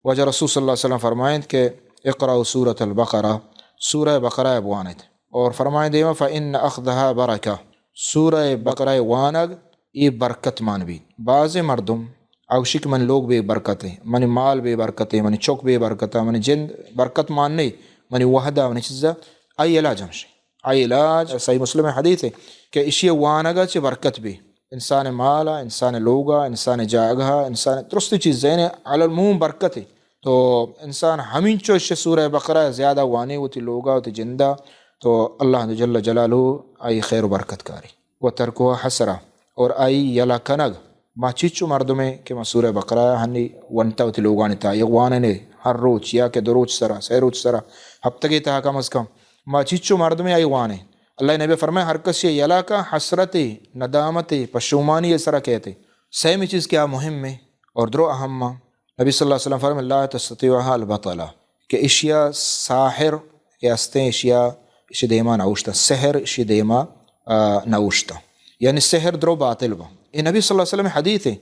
وجہ رسول صلی اللہ علیہ وسلم فرمائند کہ اقرأ سورۃ البقرہ، سورہ بقرہ بوانت، اور فرمائند دیما فإن أخذها برکہ، سورہ بقرہ وانگ یہ برکت مانوی۔ بعض مردم اوشک من لوگ بے برکت ہے، من مال بے برکت ہے، من چوک بے برکت ہے، من جند برکت مان نہیں، من وحدہ من چیزا ای علاج ہمشے، ای علاج صحیح مسلم حدیث ہے کہ اشی وانگا چھ برکت بھی، انسان مالا، انسان لوگا، انسان جاگہا، انسان درست چیز زین علی العموم برکت ہے۔ تو انسان ہمین چوش سورہ بقرہ زیادہ وانے ہوتی لوگا ہوتی جندہ، تو اللہ جل جلالہ آئی خیر و برکت کاری و ترکو حسرہ، اور آئی یلا کنگ ما چیچو مردمے کہ ما سورہ بقرہ ہنی ونتا ہوتی لوگانی تا یغوانے ہر روچ یا کہ دو روچ سرا سی روچ سرا ہفتہ کی تا کم از کم ما چیچو مردمے آئی وانے۔ اللہ نبی فرمائے ہر کسی یلا کا حسرت ندامت پشومانی سرا کہتے سیمی چیز کیا مہم ہے اور درو اہم۔ نبی صلی اللہ علیہ وسلم فرمائے لا تستطيعها البطلہ کہ اشیا ساحر یا استیں اشیا اشی دیما نوشتا، سحر اشی دیما نوشتا، یعنی سحر درو باطل با۔ یہ نبی صلی اللہ علیہ وسلم حدیث ہے